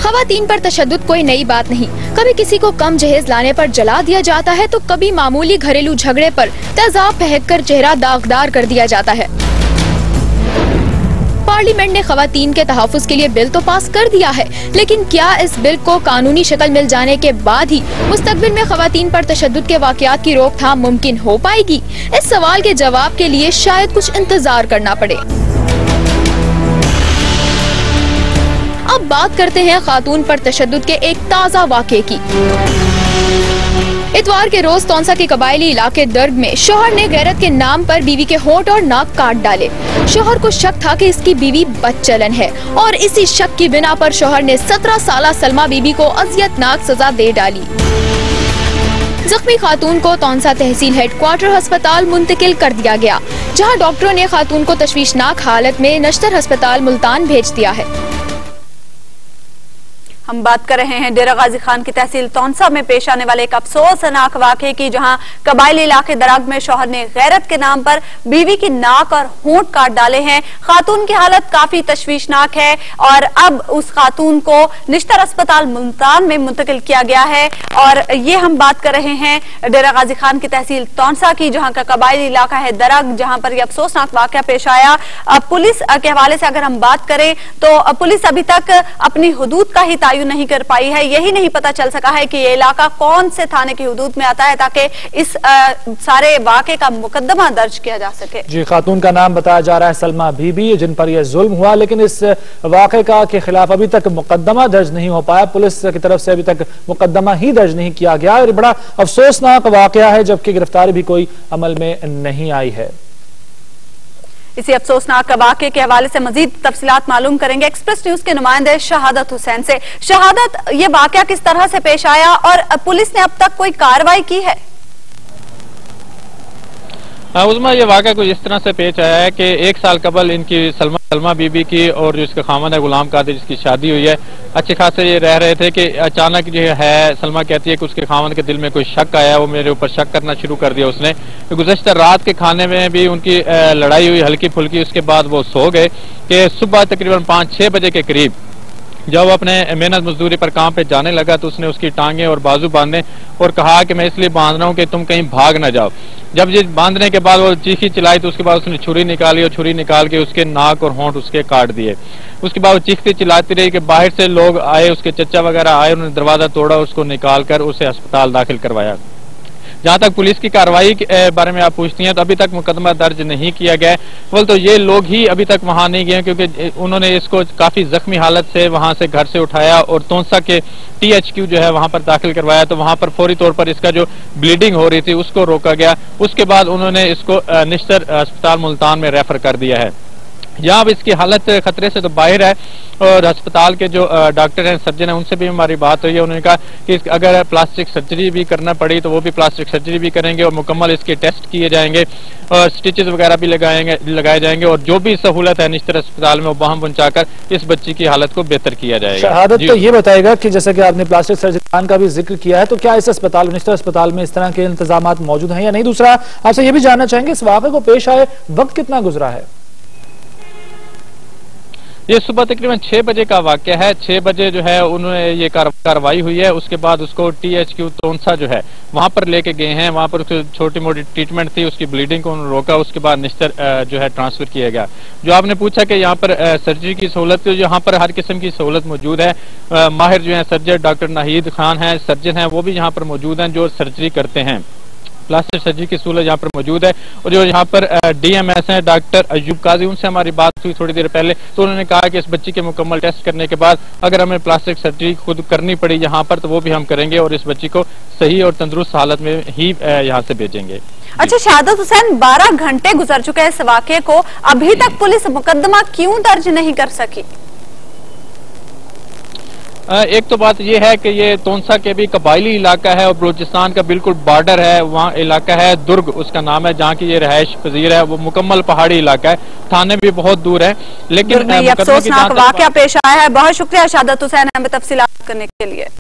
खवातीन पर तशद्दुद कोई नई बात नहीं। कभी किसी को कम जहेज लाने पर जला दिया जाता है तो कभी मामूली घरेलू झगड़े पर तेजाब फेंक कर चेहरा दागदार कर दिया जाता है। पार्लियामेंट ने खवातीन के तहफ़्फ़ुज़ के लिए बिल तो पास कर दिया है, लेकिन क्या इस बिल को कानूनी शक्ल मिल जाने के बाद ही मुस्तक़बिल में खवातीन पर तशद्दुद के वाक़यात की रोकथाम मुमकिन हो पाएगी? इस सवाल के जवाब के लिए शायद कुछ इंतजार करना पड़े। अब बात करते हैं खातून पर तशद्दुद के एक ताज़ा वाक़े की। इतवार के रोज तौंसा के कबायली इलाके दर्ग में शौहर ने गैरत के नाम पर बीवी के होंठ और नाक काट डाले। शौहर को शक था कि इसकी बीवी बदचलन है और इसी शक की बिना पर शौहर ने 17 साला सलमा बीबी को अज़ियतनाक सजा दे डाली। जख्मी खातून को तौंसा तहसील हेडक्वार्टर अस्पताल मुंतकिल कर दिया गया, जहां डॉक्टरों ने खातून को तशवीशनाक हालत में नश्तर अस्पताल मुल्तान भेज दिया है। हम बात कर रहे हैं डेरा गाजी खान की तहसील तौंसा में पेश आने वाले एक अफसोसनाक वाक़े की, जहां कबायली इलाके दराग में शौहर ने गैरत के नाम पर बीवी की नाक और होंठ काट डाले हैं। खातून की हालत काफी तशवीशनाक है और अब उस खातून को निश्तर अस्पताल मुल्तान में मुंतकिल किया गया है। और ये हम बात कर रहे हैं डेरा गाजी खान की तहसील तौंसा की, जहां का कबायली इलाका है दराग, जहां पर यह अफसोसनाक वाक़या पेश आया। पुलिस के हवाले से अगर हम बात करें तो पुलिस अभी तक अपनी हुदूद का ही नहीं कर पाई है। यही नहीं पता चल सका है कि ये इलाका कौन से थाने की हुदूद में आता है, ताकि इस सारे वाक़े का मुकदमा दर्ज किया जा सके। जी, खातून का नाम बताया जा रहा है सलमा बीबी, जिन पर यह जुल्म हुआ, लेकिन इस वाक़े का के खिलाफ अभी तक मुकदमा दर्ज नहीं हो पाया। पुलिस की तरफ से अभी तक मुकदमा ही दर्ज नहीं किया गया और बड़ा अफसोसनाक वाक़या है, जबकि गिरफ्तारी भी कोई अमल में नहीं आई है। इसी अफसोसनाक वाक़े के हवाले से मजीद तफसीलात मालूम करेंगे एक्सप्रेस न्यूज के नुमाइंदे शहादत हुसैन से। शहादत, ये वाक़या किस तरह से पेश आया और पुलिस ने अब तक कोई कार्रवाई की है? उस्मा, ये वाक़या कुछ इस तरह से पेश आया है कि एक साल कबल इनकी सलमा बीबी की और जो इसका खामन है गुलाम कादिर, जिसकी शादी हुई है, अच्छे खासे ये रह रहे थे कि अचानक जो है सलमा कहती है कि उसके खामन के दिल में कोई शक आया, वो मेरे ऊपर शक करना शुरू कर दिया उसने। गुज़श्ता रात के खाने में भी उनकी लड़ाई हुई हल्की फुल्की, उसके बाद वो सो गए कि सुबह तकरीबन 5-6 बजे के करीब जब अपने मेहनत मजदूरी पर काम पे जाने लगा तो उसने उसकी टांगे और बाजू बांधे और कहा कि मैं इसलिए बांध रहा हूँ कि तुम कहीं भाग ना जाओ। जब ये बांधने के बाद वो चीखी चिल्लाई तो उसके बाद उसने छुरी निकाली और छुरी निकाल के उसके नाक और होंठ उसके काट दिए। उसके बाद वो चीखती चिल्लाती रही कि बाहर से लोग आए, उसके चचा वगैरह आए, उन्होंने दरवाजा तोड़ा, उसको निकाल कर उसे अस्पताल दाखिल करवाया। जहां तक पुलिस की कार्रवाई के बारे में आप पूछती हैं तो अभी तक मुकदमा दर्ज नहीं किया गया। बोल तो ये लोग ही अभी तक वहां नहीं गए, क्योंकि उन्होंने इसको काफी जख्मी हालत से वहां से घर से उठाया और तौंसा के THQ जो है वहां पर दाखिल करवाया। तो वहां पर फौरी तौर पर इसका जो ब्लीडिंग हो रही थी उसको रोका गया। उसके बाद उन्होंने इसको निश्तर अस्पताल मुल्तान में रेफर कर दिया है। यहाँ अब इसकी हालत खतरे से तो बाहर है और अस्पताल के जो डॉक्टर हैं, सर्जन हैं, उनसे भी हमारी बात हुई है। उन्होंने कहा कि अगर प्लास्टिक सर्जरी भी करना पड़ी तो वो भी प्लास्टिक सर्जरी भी करेंगे और मुकम्मल इसके टेस्ट किए जाएंगे और स्टिचेस वगैरह भी लगाए जाएंगे और जो भी सहूलत है निश्तर अस्पताल में वो वहां पहुंचाकर इस बच्ची की हालत को बेहतर किया जाएगा। शहादत, तो ये बताएगा कि जैसे कि आपने प्लास्टिक सर्जरी का भी जिक्र किया है, तो क्या इस अस्पताल निश्तर अस्पताल में इस तरह के इंतजाम मौजूद हैं या नहीं? दूसरा, आपसे ये भी जानना चाहेंगे इस वाक़े को पेश आए वक्त कितना गुजरा है? ये सुबह तकरीबन 6 बजे का वाक़या है। 6 बजे जो है उन्होंने ये कार्रवाई हुई है। उसके बाद उसको THQ तौंसा जो है वहां पर लेके गए हैं। वहां पर उसकी छोटी मोटी ट्रीटमेंट थी, उसकी ब्लीडिंग को उन्होंने रोका। उसके बाद निश्तर जो है ट्रांसफर किया गया। जो आपने पूछा कि यहाँ पर सर्जरी की सहूलत, तो यहाँ पर हर किस्म की सहूलत मौजूद है। माहिर जो है सर्जन डॉक्टर नाहिद खान है, सर्जन है, वो भी यहाँ पर मौजूद हैं जो सर्जरी करते हैं। प्लास्टिक सर्जरी की सहूलत यहाँ पर मौजूद है। और जो यहाँ पर DMS हैं डॉक्टर अयूब काजी, उनसे हमारी बात हुई थोड़ी देर पहले, तो उन्होंने कहा कि इस बच्ची के मुकम्मल टेस्ट करने के बाद अगर हमें प्लास्टिक सर्जरी खुद करनी पड़ी यहाँ पर तो वो भी हम करेंगे और इस बच्ची को सही और तंदुरुस्त हालत में ही यहाँ से भेजेंगे। अच्छा शहादत हुसैन, 12 घंटे गुजर चुके हैं इस वाक़े को, अभी तक पुलिस मुकदमा क्यों दर्ज नहीं कर सकी? एक तो बात यह है कि ये तौंसा के भी कबायली इलाका है और बलूचिस्तान का बिल्कुल बॉर्डर है। वहाँ इलाका है दुर्ग, उसका नाम है, जहाँ की ये रहायश पजीर है। वो मुकम्मल पहाड़ी इलाका है, थाने भी बहुत दूर है। लेकिन अफसोसनाक वाक़या पेश आया है। बहुत शुक्रिया शहादत हुसैन हमें तफसीलात करने के लिए।